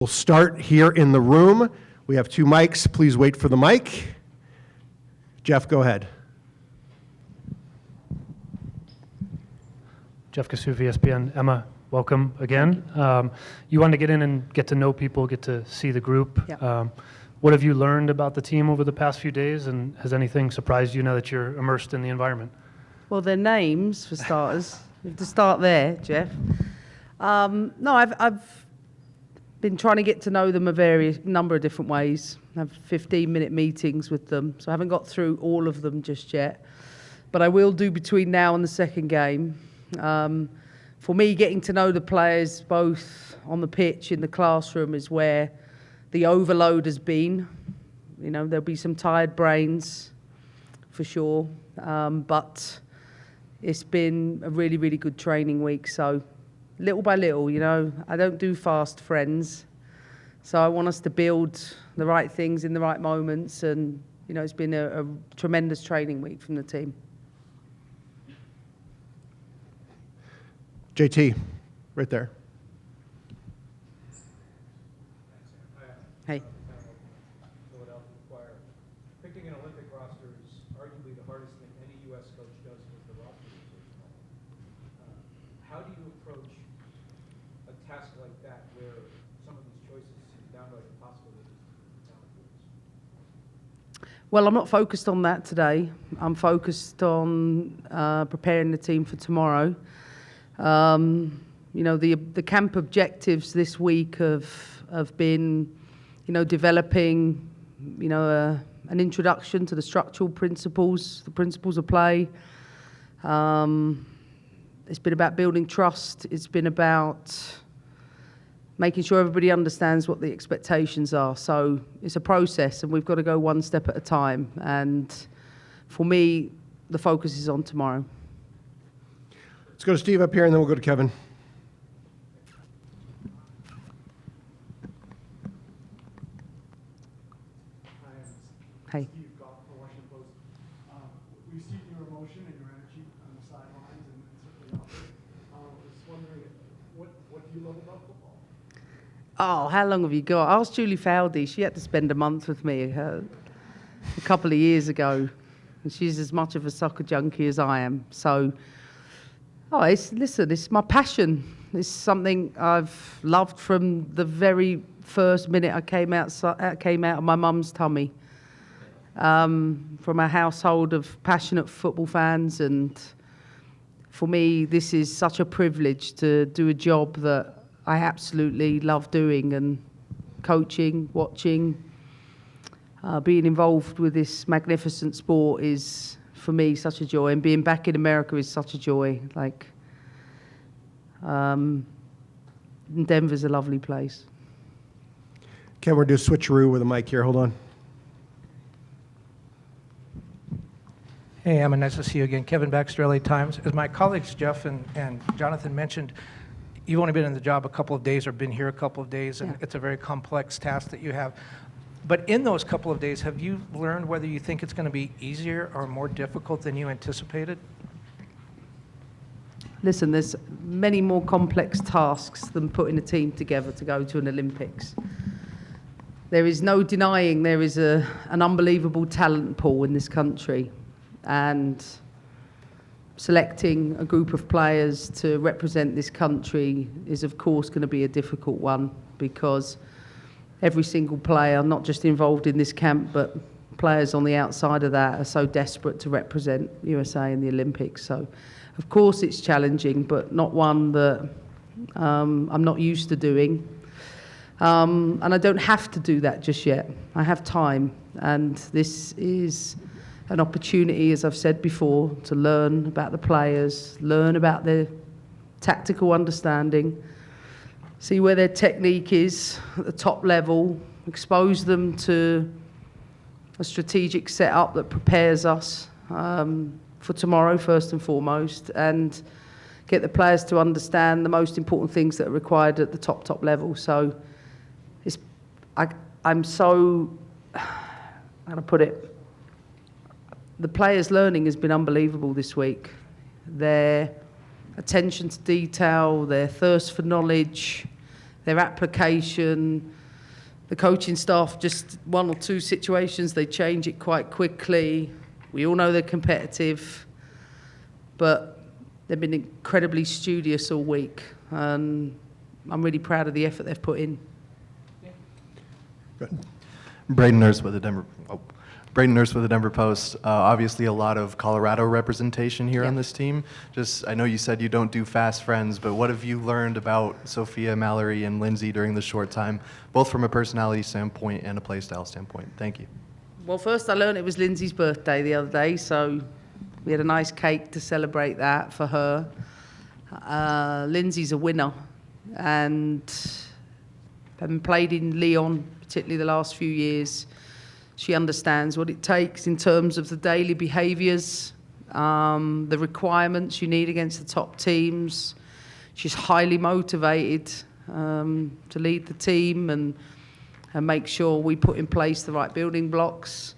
We'll start here in the room. We have 2 mics. Please wait for the mic. Jeff, go ahead. Jeff Kassouf, ESPN. Emma, welcome again. You wanted to get in and get to know people, get to see the group. Yeah. What have you learned about the team over the past few days, and has anything surprised you now that you're immersed in the environment? Well, their names, for starters. You have to start there, Jeff. No, I've been trying to get to know them a number of different ways. I have 15-minute meetings with them, so I haven't got through all of them just yet. But I will do between now and the second game. For me, getting to know the players both on the pitch, in the classroom, is where the overload has been. You know, there'll be some tired brains, for sure. But it's been a really, really good training week. So little by little, you know, I don't do fast friends. So I want us to build the right things in the right moments. And, you know, it's been a tremendous training week from the team. JT, right there. Hey. Picking an Olympic roster is arguably the hardest thing any U.S. coach does with the roster position. How do you approach a task like that where some of these choices seem downright impossible with these talent pools? Well, I'm not focused on that today. I'm focused on preparing the team for tomorrow. You know, the camp objectives this week have been, you know, developing, you know, an introduction to the structural principles, the principles of play. It's been about building trust. It's been about making sure everybody understands what the expectations are. So it's a process, and we've got to go one step at a time. And for me, the focus is on tomorrow. Let's go to Steve up here, and then we'll go to Kevin. Hey. Steve Goff for Washington Post. We've seen your emotion and your energy on the sidelines and certainly out there. I was wondering, what do you love about football? Oh, how long have you got? Ask Julie Fowdy. She had to spend a month with me a couple of years ago. And she's as much of a soccer junkie as I am. So, it's my passion. It's something I've loved from the very first minute I came out of my mum's tummy. From a household of passionate football fans, and for me, this is such a privilege to do a job that I absolutely love doing, and coaching, watching, being involved with this magnificent sport is, for me, such a joy, and being back in America is such a joy. Like, Denver's a lovely place. Kevin, we're doing a switcheroo with a mic here. Hold on. Hey, Emma, nice to see you again. Kevin Baxter, LA Times. As my colleagues Jeff and Jonathan mentioned, you've only been in the job a couple of days or been here a couple of days, and it's a very complex task that you have. But in those couple of days, have you learned whether you think it's going to be easier or more difficult than you anticipated? Listen, there's many more complex tasks than putting a team together to go to an Olympics. There is no denying there is an unbelievable talent pool in this country. And selecting a group of players to represent this country is, of course, going to be a difficult one, because every single player, not just involved in this camp, but players on the outside of that, are so desperate to represent USA in the Olympics. So, of course, it's challenging, but not one that I'm not used to doing. And I don't have to do that just yet. I have time, and this is an opportunity, as I've said before, to learn about the players, learn about their tactical understanding, see where their technique is at the top level, expose them to a strategic setup that prepares us for tomorrow, first and foremost, and get the players to understand the most important things that are required at the top level. So I'm so, how to put it, the players' learning has been unbelievable this week. Their attention to detail, their thirst for knowledge, their application, the coaching staff, just one or two situations, they change it quite quickly. We all know they're competitive, but they've been incredibly studious all week, and I'm really proud of the effort they've put in. Good. Braden Nurse with the Denver Post. Obviously, a lot of Colorado representation here on this team. I know you said you don't do fast friends, but what have you learned about Sophia, Mallory, and Lindsay during the short time, both from a personality standpoint and a play style standpoint? Thank you. Well, first I learned it was Lindsay's birthday the other day, so we had a nice cake to celebrate that for her. Lindsay's a winner, and having played in Lyon, particularly the last few years, she understands what it takes in terms of the daily behaviours, the requirements you need against the top teams. She's highly motivated to lead the team and make sure we put in place the right building blocks.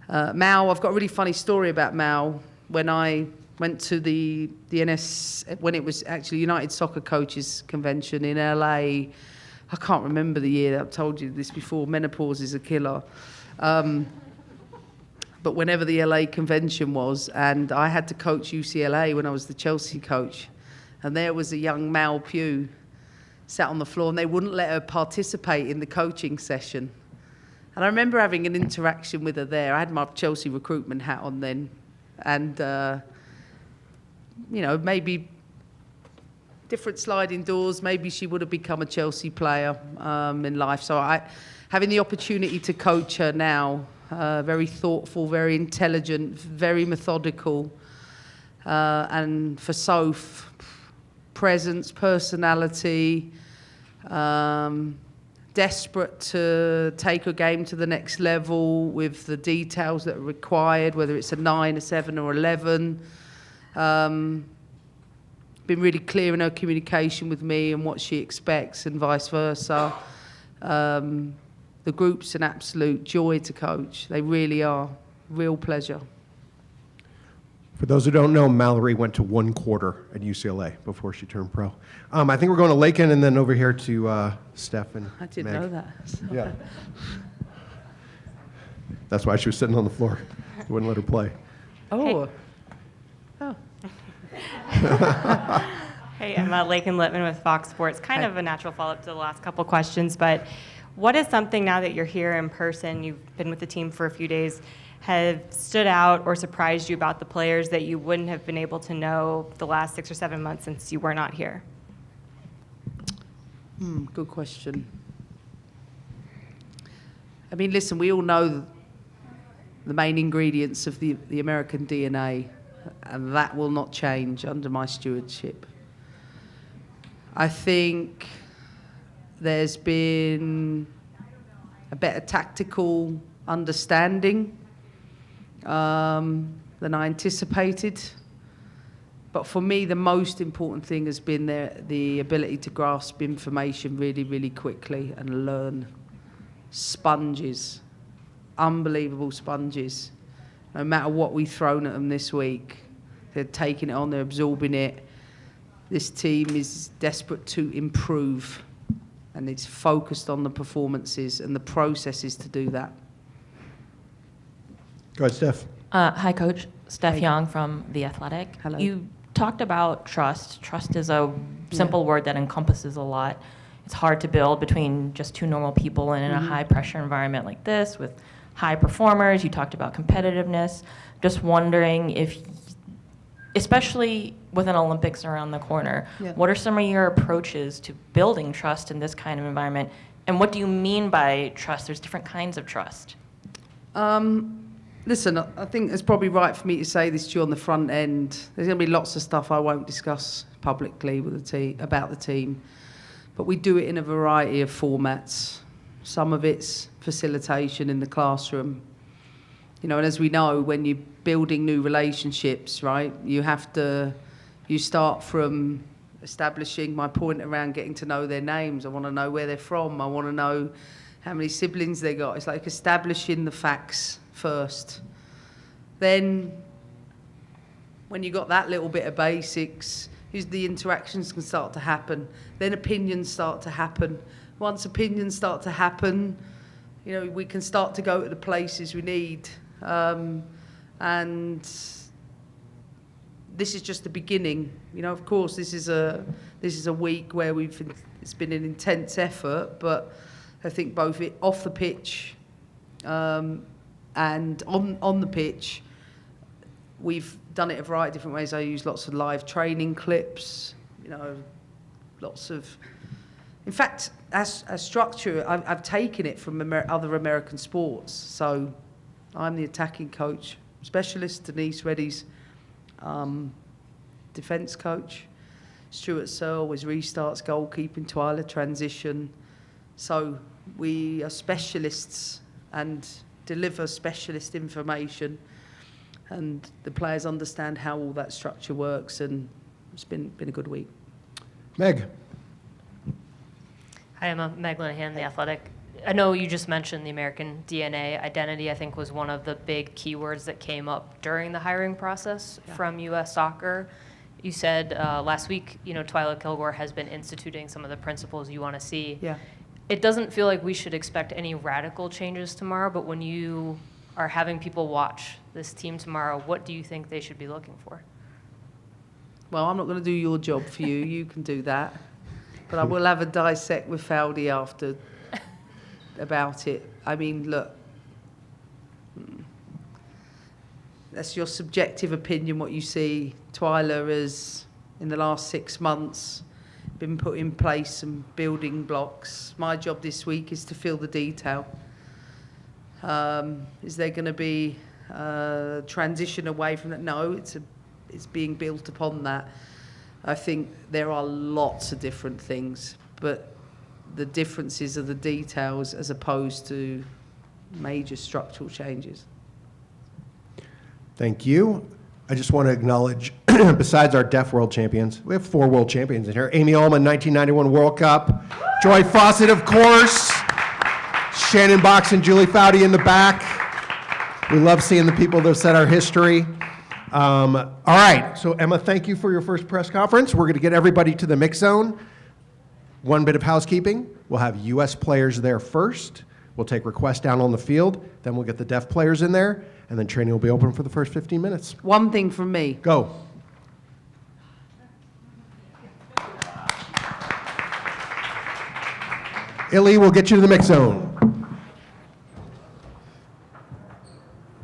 Mal, I've got a really funny story about Mal. When I went to the NS, when it was actually United Soccer Coaches Convention in LA, I can't remember the year, I've told you this before, menopause is a killer. But whenever the LA convention was, and I had to coach UCLA when I was the Chelsea coach, and there was a young Mal Pugh sat on the floor, and they wouldn't let her participate in the coaching session. And I remember having an interaction with her there. I had my Chelsea recruitment hat on then, and maybe different sliding doors, maybe she would have become a Chelsea player in life. So having the opportunity to coach her now, very thoughtful, very intelligent, very methodical, and for Soph, presence, personality, desperate to take her game to the next level with the details that are required, whether it's a 9, a 7 or 11. Been really clear in her communication with me and what she expects and vice versa. The group's an absolute joy to coach. They really are. Real pleasure. For those who don't know, Mallory went to 1 quarter at UCLA before she turned pro. I think we're going to Lakin and then over here to Steph and I didn't Meg. know that. So. Yeah. That's why she was sitting on the floor. You wouldn't let her play. Oh. Hey, I'm Lakin Littman with Fox Sports. Kind of a natural follow-up to the last couple questions, but what is something now that you're here in person, you've been with the team for a few days, have stood out or surprised you about the players that you wouldn't have been able to know the last 6 or 7 months since you were not here? Good question. I mean, listen, we all know the main ingredients of the American DNA, and that will not change under my stewardship. I think there's been a better tactical understanding than I anticipated. But for me, the most important thing has been the ability to grasp information really, really quickly and learn. Sponges, unbelievable sponges. No matter what we've thrown at them this week, they're taking it on, they're absorbing it. This team is desperate to improve, and it's focused on the performances and the processes to do that. Go ahead, Steph. Hi, Coach. Steph Hey. Young from The Athletic. Hello. You talked about trust. Trust is a simple word that encompasses a lot. It's hard to build between just two normal people, and in a high-pressure environment like this with high performers. You talked about competitiveness. Just wondering if, especially with an Olympics around the corner, what are some of your approaches to building trust in this kind of environment? And what do you mean by trust? There's different kinds of trust. Listen, I think it's probably right for me to say this to you on the front end. There's going to be lots of stuff I won't discuss publicly with the team, about the team, but we do it in a variety of formats. Some of it's facilitation in the classroom. You know, and as we know, when you're building new relationships, right, you start from establishing my point around getting to know their names. I want to know where they're from. I want to know how many siblings they got. It's like establishing the facts first. Then, when you got that little bit of basics, the interactions can start to happen. Then opinions start to happen. Once opinions start to happen, you know, we can start to go to the places we need. And this is just the beginning. You know, of course, this is a week where it's been an intense effort, but I think both off the pitch and on the pitch, we've done it a variety of different ways. I use lots of live training clips, you know, lots of... In fact, as structure, I've taken it from other American sports. So I'm the attacking coach, specialist, Denise Reddy's defence coach. Stuart Searle was restarts, goalkeeping, Twyla transition. So we are specialists and deliver specialist information, and the players understand how all that structure works, and it's been a good week. Meg. Hi, I'm Meg Linehan, The Athletic. I know you just mentioned the American DNA. Identity, I think, was one of the big keywords that came up during the hiring process from U.S. Soccer. You said last week, you know, Twyla Kilgore has been instituting some of the principles you want to see. Yeah. It doesn't feel like we should expect any radical changes tomorrow, but when you are having people watch this team tomorrow, what do you think they should be looking for? Well, I'm not going to do your job for you. You can do that. But I will have a dissect with Fowdy after about it. I mean, look, that's your subjective opinion, what you see. Twyla has, in the last 6 months, been put in place some building blocks. My job this week is to fill the detail. Is there going to be a transition away from that? No, it's being built upon that. I think there are lots of different things, but the differences are the details as opposed to major structural changes. Thank you. I just want to acknowledge, besides our deaf world champions, we have 4 world champions in here. Amy Ullman, 1991 World Cup. Joy Fawcett, of course. Shannon Box and Julie Fowdy in the back. We love seeing the people that set our history. All right, so Emma, thank you for your first press conference. We're going to get everybody to the mix zone. One bit of housekeeping. We'll have U.S. players there first. We'll take requests down on the field. Then we'll get the deaf players in there. And then training will be open for the first 15 minutes. One thing from me. Go. Illy, we'll get you to the mix zone.